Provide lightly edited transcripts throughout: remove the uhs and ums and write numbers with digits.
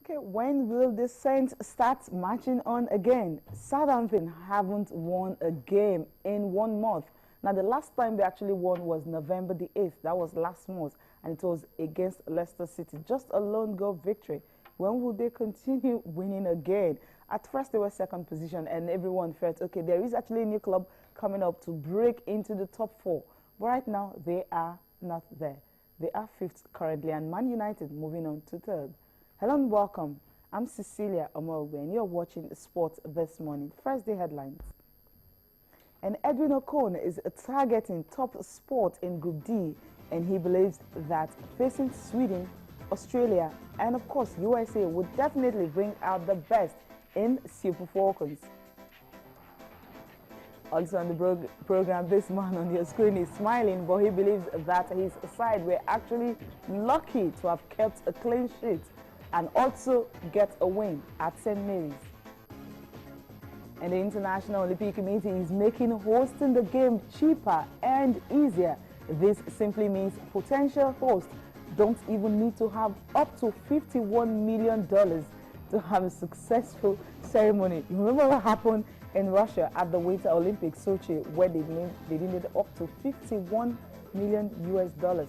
Okay, when will the Saints start marching on again? Southampton haven't won a game in 1 month. Now, the last time they actually won was November the 8th. That was last month, and it was against Leicester City. Just a lone goal victory. When will they continue winning again? At first, they were second position, and everyone felt, okay, there is actually a new club coming up to break into the top four. But right now, they are not there. They are fifth currently, and Man United moving on to third. Hello and welcome. I'm Cecilia Omogbe, and you're watching Sports This Morning. First day headlines. And Edwin Okon is targeting top spot in Group D, and he believes that facing Sweden, Australia, and of course USA would definitely bring out the best in Super Falcons. Also on the program, this man on your screen is smiling, but he believes that his side were actually lucky to have kept a clean sheet and also get a win at St. Mary's. And the International Olympic Committee is making hosting the game cheaper and easier. This simply means potential hosts don't even need to have up to $51 million to have a successful ceremony. You remember what happened in Russia at the Winter Olympics, Sochi, where they needed up to $51 million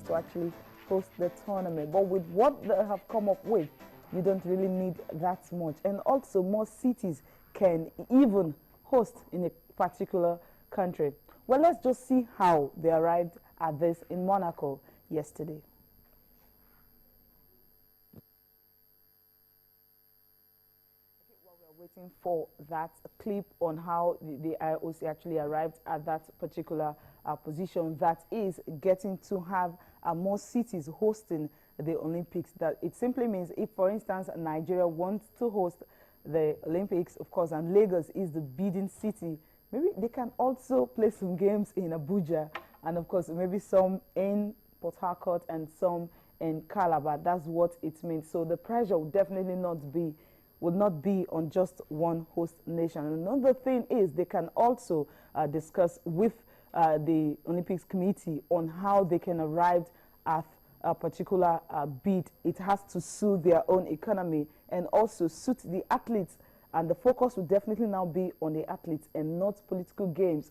to actually host the tournament. But with what they have come up with, you don't really need that much. And also, more cities can even host in a particular country. Well, let's just see how they arrived at this in Monaco yesterday. Waiting for that clip on how the IOC actually arrived at that particular position, that is getting to have more cities hosting the Olympics. That it simply means if, for instance, Nigeria wants to host the Olympics, of course, and Lagos is the bidding city, maybe they can also play some games in Abuja, and of course maybe some in Port Harcourt and some in Calabar. That's what it means. So the pressure would definitely would not be on just one host nation. Another thing is they can also discuss with the Olympics Committee on how they can arrive at a particular bid. It has to suit their own economy and also suit the athletes. And the focus will definitely now be on the athletes and not political games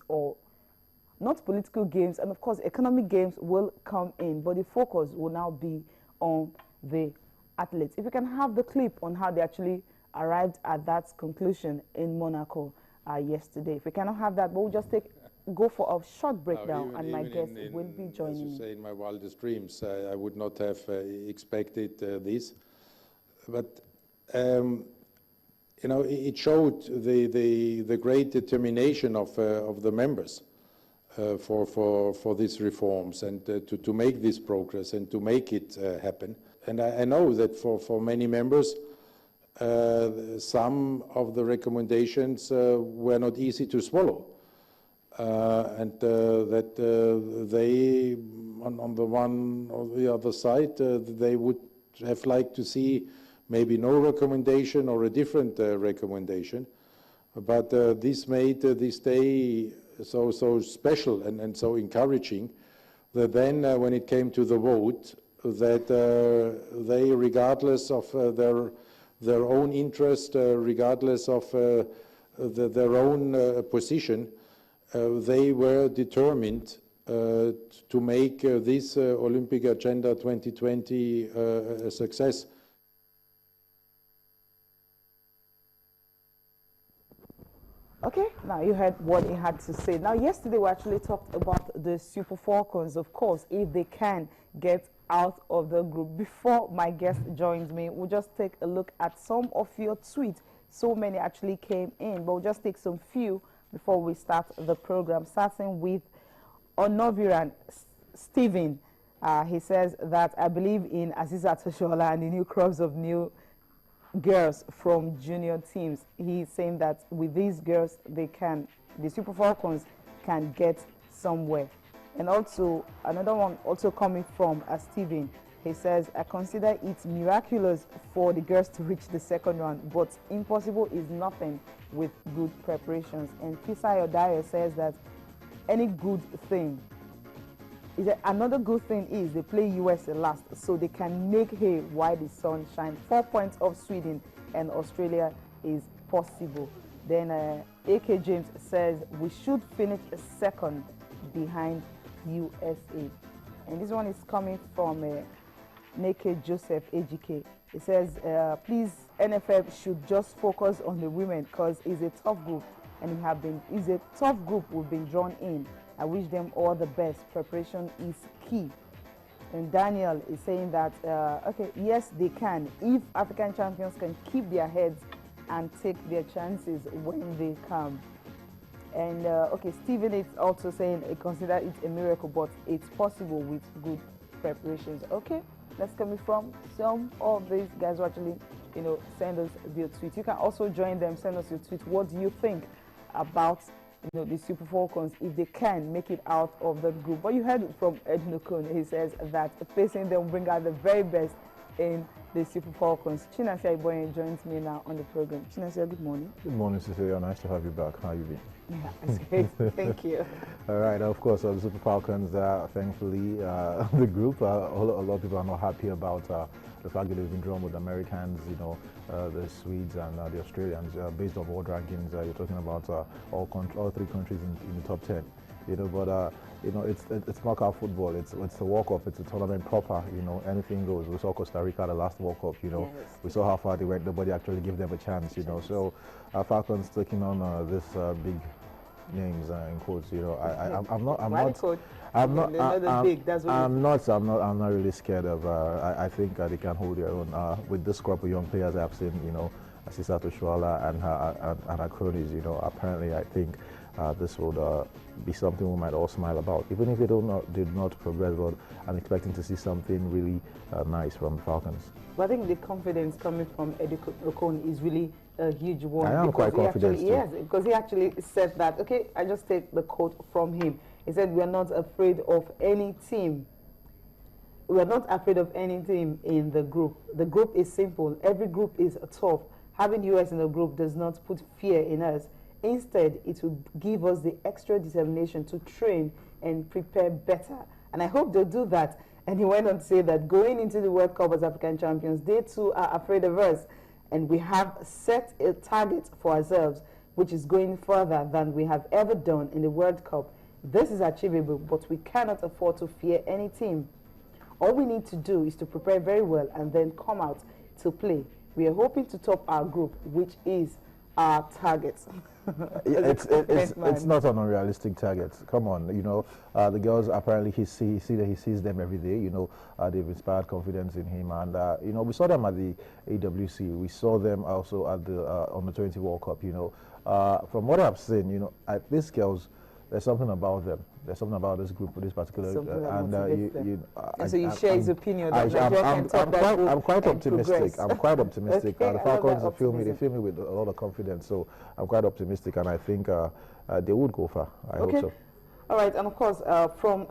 And of course, economic games will come in, but the focus will now be on the athletes. If you can have the clip on how they actually arrived at that conclusion in Monaco yesterday. If we cannot have that, but we'll just go for a short breakdown, and my guest will be joining me. As you say, in my wildest dreams, I would not have expected this. But, you know, it showed the great determination of the members for these reforms and to make this progress and to make it happen. And I know that for many members, some of the recommendations were not easy to swallow. And that they, on the one or the other side, they would have liked to see maybe no recommendation or a different recommendation. But this made this day so special and so encouraging that then when it came to the vote, that they, regardless of their own interest, regardless of their own position, they were determined to make this Olympic Agenda 2020 a success. Okay, now you heard what he had to say. Now, yesterday we actually talked about the Super Falcons, of course, if they can get out of the group. Before my guest joins me, we'll just take a look at some of your tweets. So many actually came in, but we'll just take some few before we start the program, starting with Onoviran Stephen. He says that I believe in Aziza Toshola and the new crops of new girls from junior teams. He's saying that with these girls, the Super Falcons can get somewhere. And also, another one also coming from Stephen. He says, I consider it miraculous for the girls to reach the second round, but impossible is nothing with good preparations. And Fisayo Dyer says that any good thing He said, another good thing is they play USA last, so they can make hay while the sun shines. 4 points off Sweden and Australia is possible. Then AK James says we should finish second behind USA. And this one is coming from Naked Joseph AGK. It says, please, NFF should just focus on the women because it's a tough group and it's a tough group we've been drawn in. I wish them all the best. Preparation is key. And Daniel is saying that, okay, yes, they can. If African champions can keep their heads and take their chances when they come. And, okay, Stephen is also saying, consider it a miracle, but it's possible with good preparations. Okay, that's coming from some of these guys who actually, you know, send us their tweet. You can also join them, send us your tweet. What do you think about, you know, the Super Falcons if they can make it out of that group? What you heard from Edwin Okon, he says that facing them bring out the very best in the Super Falcons. Chinasya Iboye joins me now on the program. Chinasya, good morning. Good morning, Cecilia. Nice to have you back. How you been? Yeah, that's great. Thank you. All right. Of course, the Super Falcons, thankfully, the group, a lot of people are not happy about the fact that they've been drawn with the Americans, you know, the Swedes and the Australians. Based on world rankings, you're talking about all three countries in the top 10. You know, but you know, it's knockout football. It's a World Cup. It's a tournament proper. You know, anything goes. We saw Costa Rica the last World Cup. You know, yes. We saw how far they went. Nobody actually gave them a chance. You know, so Falcons taking on this big names in quotes. You know, I'm not really scared of. I think they can hold their own with this crop of young players I've seen. You know, Asisat Oshoala and her cronies. You know, apparently I think. This would be something we might all smile about, even if they did not progress. But I'm expecting to see something really nice from the Falcons. But I think the confidence coming from Eddie Okon is really a huge one. I am quite confident. Yes, because he actually said that. Okay, I just take the quote from him. He said, "We are not afraid of any team. We are not afraid of any team in the group. The group is simple. Every group is tough. Having US in the group does not put fear in us. Instead, it will give us the extra determination to train and prepare better." And I hope they'll do that. And he went on to say that going into the World Cup as African champions, they too are afraid of us. And we have set a target for ourselves, which is going further than we have ever done in the World Cup. This is achievable, but we cannot afford to fear any team. All we need to do is to prepare very well and then come out to play. We are hoping to top our group, which is our targets. It's not an unrealistic target. Come on, you know, the girls apparently he sees them every day. You know, they've inspired confidence in him, and you know, we saw them at the AWC. We saw them also at the on the 20 World Cup. You know, from what I've seen, you know, these girls, there's something about them. There's something about this group, this particular, and so you share his opinion. I'm quite optimistic. I'm quite optimistic. Okay, the Falcons feel me with a lot of confidence. So I'm quite optimistic, and I think they would go far. I hope so. All right, and of course, from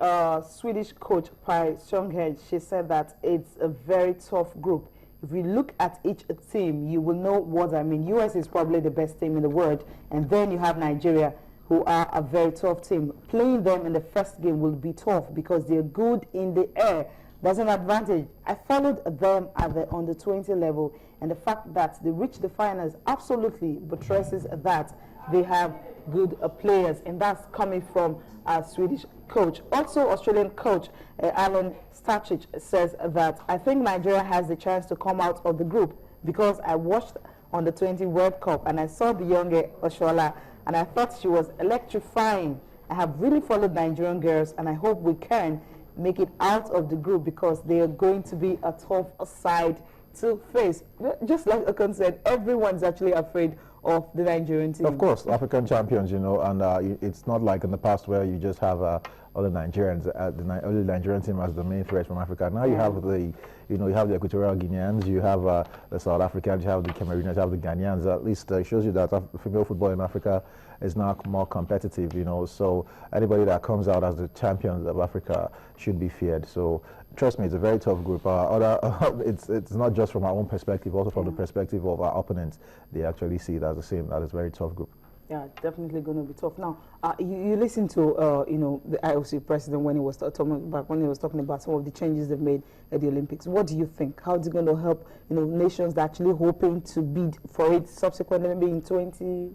Swedish coach Pai Sjonghed, she said that it's a very tough group. If you look at each team, you will know what I mean. US is probably the best team in the world, and then you have Nigeria, who are a very tough team. Playing them in the first game will be tough because they're good in the air. That's an advantage. I followed them at the under-20 level, and the fact that they reached the finals absolutely buttresses that they have good players, and that's coming from our Swedish coach. Also, Australian coach Alan Starchich says that I think Nigeria has the chance to come out of the group because I watched on the 20 World Cup and I saw the younger Oshoala, and I thought she was electrifying. I have really followed Nigerian girls, and I hope we can make it out of the group because they are going to be a tough side to face. Just like Okon said, everyone's actually afraid of the Nigerian team. Of course, African champions, you know, and it's not like in the past where you just have all the Nigerians, the Nigerian team as the main threat from Africa. Now you have the, you know, you have the Equatorial Guineans, you have the South Africans, you have the Cameroonians, you have the Ghanaians. At least it shows you that female football in Africa is now more competitive, you know. So anybody that comes out as the champions of Africa should be feared. So trust me, it's a very tough group. It's not just from our own perspective, also from the perspective of our opponents. They actually see it as the same. That is a very tough group. Yeah, definitely going to be tough. Now, you listen to the IOC president when he was talking about some of the changes they've made at the Olympics. What do you think? How is it going to help nations that are actually hoping to bid for it subsequently, maybe in 20?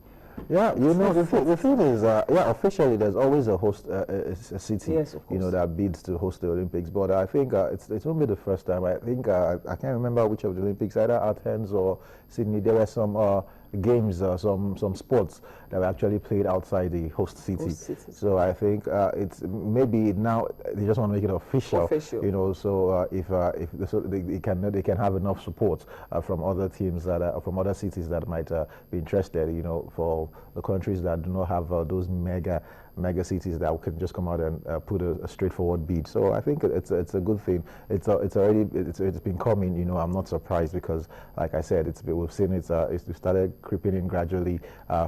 Yeah, the thing is, officially there's always a host, a city, yes, of course, that bids to host the Olympics. But I think it won't be the first time. I think I can't remember which of the Olympics, either Athens or Sydney. There were some games, some sports that were actually played outside the host city. So I think it's maybe now they just want to make it official. So if they can have enough support from other teams from other cities that might be interested. For the countries that do not have those mega cities that can just come out and put a straightforward bid. So I think it's a good thing. It's been coming. I'm not surprised because, like I said, we've seen it started creeping in gradually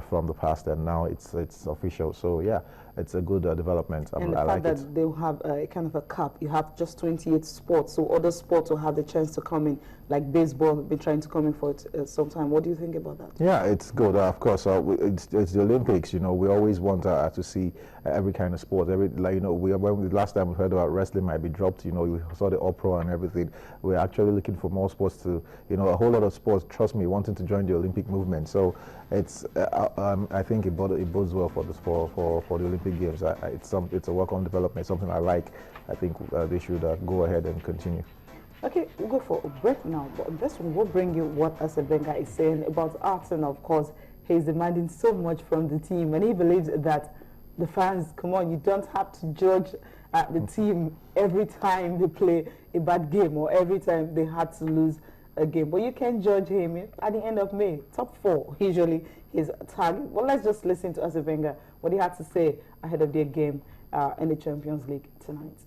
from the past, and now it's official. So yeah, it's a good development. And the fact that they'll have a kind of a cap. You have just 28 sports, so other sports will have the chance to come in, like baseball have been trying to come in for it some time. What do you think about that? Yeah, it's good. Of course, it's the Olympics. We always want to see every kind of sport. Last time we heard about wrestling might be dropped. We saw the opera and everything. We're actually looking for more sports to, a whole lot of sports. Trust me, wanting to join the Olympic movement. So it's I think it bodes well for the Olympic Games. It's a welcome development. Something I like. I think they should go ahead and continue. Okay, we'll go for a break now, but just we'll bring you what Arsene Wenger is saying about Arsenal. Of course, he's demanding so much from the team, and he believes that the fans, come on, you don't have to judge the team every time they play a bad game or every time they had to lose a game. But you can judge him at the end of May. Top 4, usually his target. Well, let's just listen to Arsene Wenger, what he had to say ahead of their game in the Champions League tonight.